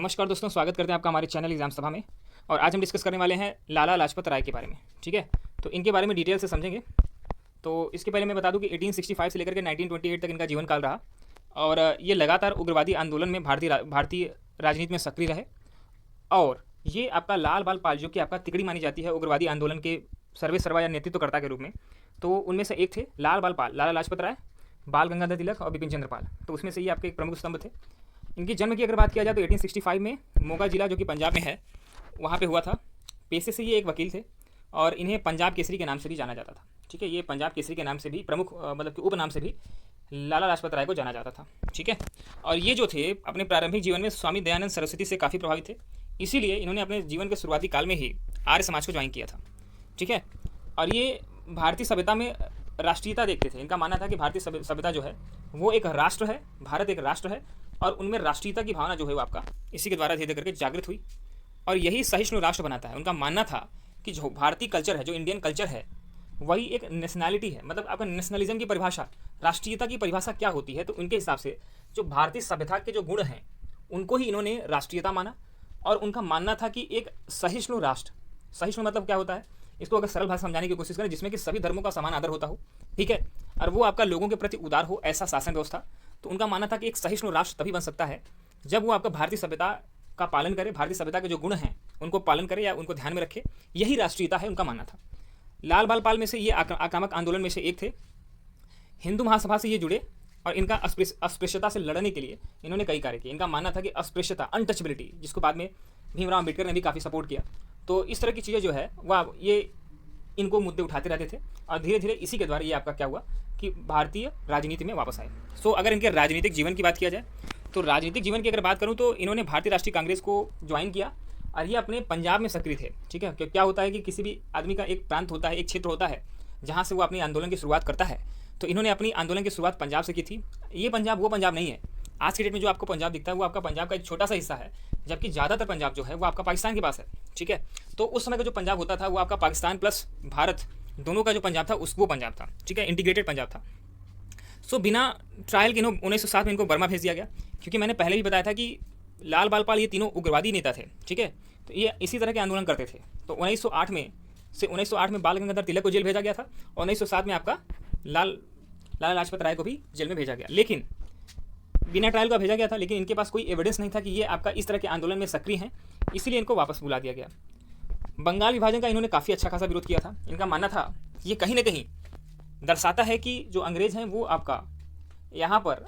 नमस्कार दोस्तों, स्वागत करते हैं आपका हमारे चैनल एग्जाम सभा में। और आज हम डिस्कस करने वाले हैं लाला लाजपत राय के बारे में। ठीक है, तो इनके बारे में डिटेल से समझेंगे। तो इसके पहले मैं बता दूं कि 1865 से लेकर के 1928 तक इनका जीवन काल रहा और ये लगातार उग्रवादी आंदोलन में भारतीय राजनीति में सक्रिय रहे। और ये आपका लाल बाल पाल, जो कि आपका तिकड़ी मानी जाती है उग्रवादी आंदोलन के सर्वे सर्वा या नेतृत्वकर्ता के रूप में, तो उनमें से एक थे लाल बाल पाल, लाला लाजपत राय, बाल गंगाधर तिलक और बिपिन चंद्र पाल। तो उसमें से ये आपके एक प्रमुख स्तंभ थे। इनकी जन्म की अगर बात किया जाए तो 1865 में मोगा जिला, जो कि पंजाब में है, वहाँ पे हुआ था। पेशे से ये एक वकील थे और इन्हें पंजाब केसरी के नाम से भी जाना जाता था। ठीक है, ये पंजाब केसरी के नाम से भी प्रमुख मतलब कि उपनाम से भी लाला लाजपत राय को जाना जाता था। ठीक है, और ये जो थे अपने प्रारंभिक जीवन में स्वामी दयानंद सरस्वती से काफ़ी प्रभावित थे, इसीलिए इन्होंने अपने जीवन के शुरुआती काल में ही आर्य समाज को ज्वाइन किया था। ठीक है, और ये भारतीय सभ्यता में राष्ट्रीयता देखते थे। इनका मानना था कि भारतीय सभ्यता जो है वो एक राष्ट्र है, भारत एक राष्ट्र है और उनमें राष्ट्रीयता की भावना जो है वो आपका इसी के द्वारा धीरे धीरे करके जागृत हुई और यही सहिष्णु राष्ट्र बनाता है। उनका मानना था कि जो भारतीय कल्चर है, जो इंडियन कल्चर है, वही एक नेशनैलिटी है। मतलब आपका नेशनलिज्म की परिभाषा, राष्ट्रीयता की परिभाषा क्या होती है, तो उनके हिसाब से जो भारतीय सभ्यता के जो गुण हैं उनको ही इन्होंने राष्ट्रीयता माना। और उनका मानना था कि एक सहिष्णु राष्ट्र, सहिष्णु मतलब क्या होता है, इसको अगर सरल भाषा समझाने की कोशिश करें, जिसमें कि सभी धर्मों का समान आदर होता हो, ठीक है, और वो आपका लोगों के प्रति उदार हो, ऐसा शासन व्यवस्था। तो उनका मानना था कि एक सहिष्णु राष्ट्र तभी बन सकता है जब वो आपका भारतीय सभ्यता का पालन करे, भारतीय सभ्यता के जो गुण हैं उनको पालन करे या उनको ध्यान में रखे, यही राष्ट्रीयता है, उनका मानना था। लाल बाल पाल में से ये आक्रामक आंदोलन में से एक थे। हिंदू महासभा से ये जुड़े और इनका अस्पृश्यता से लड़ने के लिए इन्होंने कई कार्य किए। इनका मानना था कि अस्पृश्यता, अनटचबिलिटी, जिसको बाद में भीमराव अम्बेडकर ने भी काफ़ी सपोर्ट किया, तो इस तरह की चीज़ें जो है वह ये इनको मुद्दे उठाते रहते थे और धीरे धीरे इसी के द्वारा ये आपका क्या हुआ कि भारतीय राजनीति में वापस आए। सो अगर इनके राजनीतिक जीवन की बात किया जाए तो राजनीतिक जीवन की अगर बात करूं तो इन्होंने भारतीय राष्ट्रीय कांग्रेस को ज्वाइन किया और ये अपने पंजाब में सक्रिय थे। ठीक है, क्या होता है कि किसी भी आदमी का एक प्रांत होता है, एक क्षेत्र होता है जहाँ से वो अपनी आंदोलन की शुरुआत करता है। तो इन्होंने अपनी आंदोलन की शुरुआत पंजाब से की थी। ये पंजाब वो पंजाब नहीं है। आज के डेट में जो आपको पंजाब दिखता है वो आपका पंजाब का एक छोटा सा हिस्सा है, जबकि ज़्यादातर पंजाब जो है वो आपका पाकिस्तान के पास है। ठीक है, तो उस समय का जो पंजाब होता था वो आपका पाकिस्तान प्लस भारत दोनों का जो पंजाब था वो पंजाब था। ठीक है, इंटीग्रेटेड पंजाब था। सो बिना ट्रायल के 1907 में इनको बर्मा भेज दिया गया, क्योंकि मैंने पहले भी बताया था कि लाल बाल पाल ये तीनों उग्रवादी नेता थे। ठीक है, तो ये इसी तरह के आंदोलन करते थे। तो 1908 में बाल गंगाधर तिलक को जेल भेजा गया था और 1907 में आपका लाला लाजपत राय को भी जेल में भेजा गया, लेकिन बिना ट्रायल का भेजा गया था। लेकिन इनके पास कोई एविडेंस नहीं था कि ये आपका इस तरह के आंदोलन में सक्रिय हैं, इसीलिए इनको वापस बुला दिया गया। बंगाल विभाजन का इन्होंने काफ़ी अच्छा खासा विरोध किया था। इनका मानना था ये कहीं ना कहीं दर्शाता है कि जो अंग्रेज़ हैं वो आपका यहाँ पर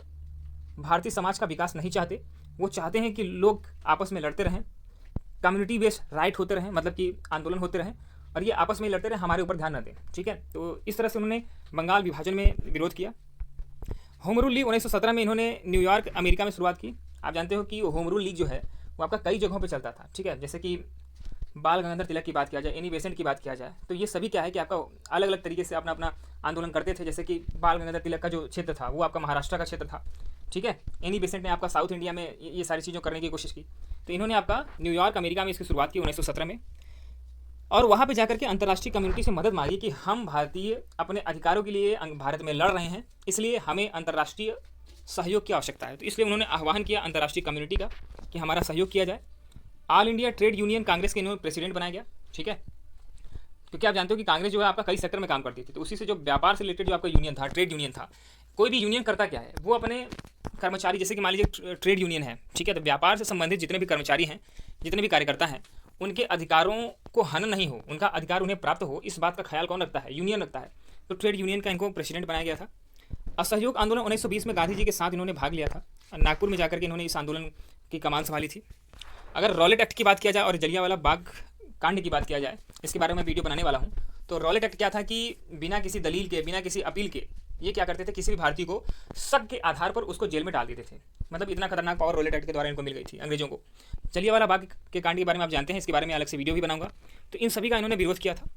भारतीय समाज का विकास नहीं चाहते। वो चाहते हैं कि लोग आपस में लड़ते रहें, कम्युनिटी बेस्ड राइट होते रहें, मतलब कि आंदोलन होते रहें और ये आपस में लड़ते रहें, हमारे ऊपर ध्यान न दें। ठीक है, तो इस तरह से उन्होंने बंगाल विभाजन में विरोध किया। होम रूल लीग 1917 में इन्होंने न्यूयॉर्क अमेरिका में शुरुआत की। आप जानते हो कि होम रूल लीग जो है वो आपका कई जगहों पे चलता था। ठीक है, जैसे कि बाल गंगाधर तिलक की बात किया जाए, एनी बेसेंट की बात किया जाए, तो ये सभी क्या है कि आपका अलग अलग तरीके से अपना अपना आंदोलन करते थे। जैसे कि बाल गंगाधर तिलक का जो क्षेत्र था वो आपका महाराष्ट्र का क्षेत्र था। ठीक है, एनी बेसेंट ने आपका साउथ इंडिया में ये सारी चीज़ों करने की कोशिश की। तो इन्होंने आपका न्यूयॉर्क अमेरिका में इसकी शुरुआत की 1917 में, और वहाँ पे जाकर के अंतर्राष्ट्रीय कम्युनिटी से मदद मांगी कि हम भारतीय अपने अधिकारों के लिए भारत में लड़ रहे हैं, इसलिए हमें अंतर्राष्ट्रीय सहयोग की आवश्यकता है। तो इसलिए उन्होंने आह्वान किया अंतर्राष्ट्रीय कम्युनिटी का कि हमारा सहयोग किया जाए। All India trade union Congress के इन्होंने प्रेसिडेंट बनाया गया। ठीक है, क्योंकि आप जानते हो कि कांग्रेस जो है आपका कई सेक्टर में काम करती थी, तो उसी से जो व्यापार से रिलेटेड जो आपका यूनियन था, ट्रेड यूनियन था। कोई भी यूनियन करता क्या है, वो अपने कर्मचारी, जैसे कि मान लीजिए ट्रेड यूनियन है, ठीक है, तो व्यापार से संबंधित जितने भी कर्मचारी हैं, जितने भी कार्यकर्ता हैं, उनके अधिकारों को हनन नहीं हो, उनका अधिकार उन्हें प्राप्त हो, इस बात का ख्याल कौन रखता है? यूनियन रखता है। तो ट्रेड यूनियन का इनको प्रेसिडेंट बनाया गया था। असहयोग आंदोलन 1920 में गांधी जी के साथ इन्होंने भाग लिया था। नागपुर में जाकर के इन्होंने इस आंदोलन की कमान संभाली थी। अगर रॉलेट एक्ट की बात किया जाए और जलियांवाला बाग कांड की बात किया जाए, इसके बारे में वीडियो बनाने वाला हूँ। तो रॉलेट एक्ट क्या था कि बिना किसी दलील के, बिना किसी अपील के ये क्या करते थे, किसी भी भारतीय को शक के आधार पर उसको जेल में डाल देते थे। मतलब इतना खतरनाक पावर रॉलेट एक्ट के द्वारा इनको मिल गई थी अंग्रेजों को। जलियांवाला बाग के कांड के बारे में आप जानते हैं, इसके बारे में अलग से वीडियो भी बनाऊंगा। तो इन सभी का इन्होंने विरोध किया था।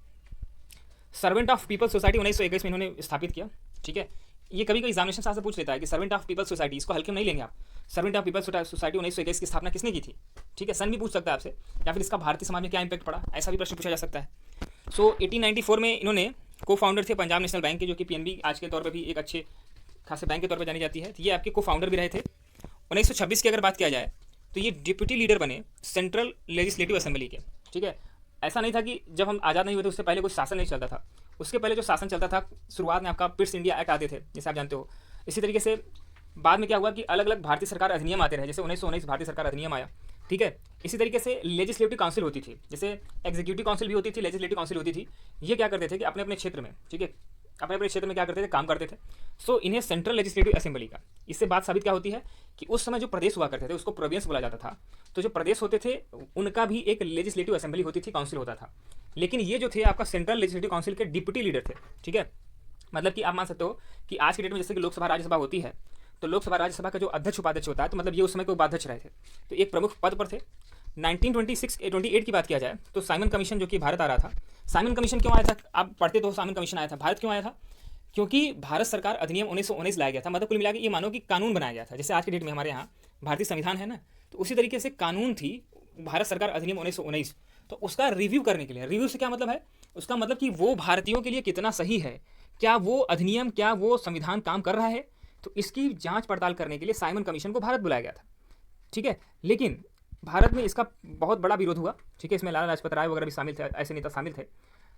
सर्वेंट ऑफ पीपल्स सोसाइटी 1921 में इन्होंने स्थापित किया। ठीक है, ये कभी कभी एग्जामिनेशन से पूछ लेता है कि सर्वेंट ऑफ पीपल्स सोसाइटी, इसको हल्के में नहीं लेंगे आप। सर्वेंट ऑफ पीपल्स सोसाइटी 1921 की स्थापना किसने की थी? ठीक है, सन भी पूछ सकता है आपसे, या फिर इसका भारतीय समाज में क्या इंपैक्ट पड़ा, ऐसा भी प्रश्न पूछा जा सकता है। सो 1894 में इन्होंने को फाउंडर थे पंजाब नेशनल बैंक के, जो कि पीएनबी आज के तौर पर भी एक अच्छे खासे बैंक के तौर पर जानी जाती है। तो ये आपके को फाउंडर भी रहे थे। 1926 की अगर बात किया जाए तो ये डिप्टी लीडर बने सेंट्रल लेजिस्लेटिव असेंबली के, ठीक है। ऐसा नहीं था कि जब हम आज़ाद नहीं हुए थे उससे पहले कुछ शासन नहीं चलता था, उसके पहले जो शासन चलता था शुरुआत में आपका पिट्स इंडिया एक्ट आते थे जैसे आप जानते हो। इसी तरीके से बाद में क्या हुआ कि अलग अलग भारतीय सरकार अधिनियम आते रहे, जैसे 1919 भारतीय सरकार अधिनियम आया, ठीक है। इसी तरीके से लेजिस्लेटिव काउंसिल होती थी, जैसे एग्जीक्यूटिव काउंसिल भी होती थी, लेजिस्लेटिव काउंसिल होती थी। ये क्या करते थे कि अपने अपने क्षेत्र में, ठीक है, अपने अपने क्षेत्र में क्या करते थे, काम करते थे। सो इन्हें सेंट्रल लेजिस्लेटिव असेंबली का, इससे बात साबित क्या होती है कि उस समय जो प्रदेश हुआ करते थे उसको प्रोविंस बोला जाता था। तो जो प्रदेश होते थे उनका भी एक लेजिस्लेटिव असेंबली होती थी, काउंसिल होता था। लेकिन ये जो थे आपका सेंट्रल लेजिस्लेटिव काउंसिल के डिप्टी लीडर थे, ठीक है। मतलब कि आप मान सकते हो कि आज के डेट में जैसे कि लोकसभा राज्यसभा होती है, तो लोकसभा राज्यसभा का जो अध्यक्ष उपाध्यक्ष होता है, तो मतलब ये उस समय के उपाध्यक्ष रहे थे, तो एक प्रमुख पद पर थे। 1928 की बात किया जाए तो साइमन कमीशन जो कि भारत आ रहा था, साइमन कमीशन क्यों आया था, आप पढ़ते तो साइमन कमीशन आया था, भारत क्यों आया था, क्योंकि भारत सरकार अधिनियम 1919 लाया गया था। मतलब कुल मिला के ये मानो कि कानून बनाया गया था, जैसे आज के डेट में हमारे यहाँ भारतीय संविधान है ना, तो उसी तरीके से कानून थी भारत सरकार अधिनियम 1919। तो उसका रिव्यू करने के लिए, रिव्यू से क्या मतलब है, उसका मतलब कि वो भारतीयों के लिए कितना सही है, क्या वो अधिनियम, क्या वो संविधान काम कर रहा है, तो इसकी जांच पड़ताल करने के लिए साइमन कमीशन को भारत बुलाया गया था, ठीक है। लेकिन भारत में इसका बहुत बड़ा विरोध हुआ, ठीक है। इसमें लाला लाजपत राय वगैरह भी शामिल थे, ऐसे नेता शामिल थे।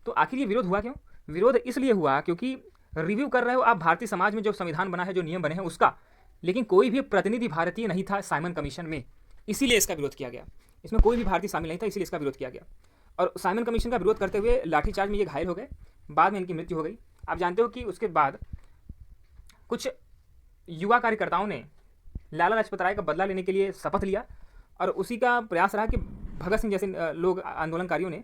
तो आखिर ये विरोध हुआ क्यों, विरोध इसलिए हुआ क्योंकि रिव्यू कर रहे हो आप भारतीय समाज में जो संविधान बना है, जो नियम बने हैं उसका, लेकिन कोई भी प्रतिनिधि भारतीय नहीं था साइमन कमीशन में, इसीलिए इसका विरोध किया गया। इसमें कोई भी भारतीय शामिल नहीं था, इसीलिए इसका विरोध किया गया। और साइमन कमीशन का विरोध करते हुए लाठीचार्ज में ये घायल हो गए, बाद में इनकी मृत्यु हो गई। आप जानते हो कि उसके बाद कुछ युवा कार्यकर्ताओं ने लाला लाजपत राय का बदला लेने के लिए शपथ लिया, और उसी का प्रयास रहा कि भगत सिंह जैसे लोग, आंदोलनकारियों ने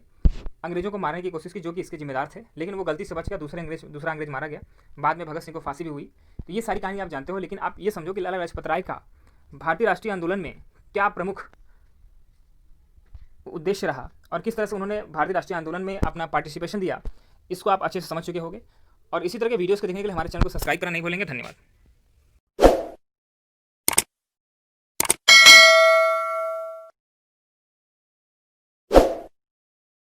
अंग्रेजों को मारने की कोशिश की, जो कि इसके जिम्मेदार थे, लेकिन वो गलती से बच गया, दूसरा अंग्रेज मारा गया। बाद में भगत सिंह को फांसी भी हुई। तो ये सारी कहानी आप जानते हो, लेकिन आप ये समझो कि लाला लाजपत राय का भारतीय राष्ट्रीय आंदोलन में क्या प्रमुख उद्देश्य रहा और किस तरह से उन्होंने भारतीय राष्ट्रीय आंदोलन में अपना पार्टिसिपेशन दिया, इसको आप अच्छे से समझ चुके होंगे। और इसी तरह के वीडियोस को देखने के लिए हमारे चैनल को सब्सक्राइब करना नहीं भूलेंगे। धन्यवाद।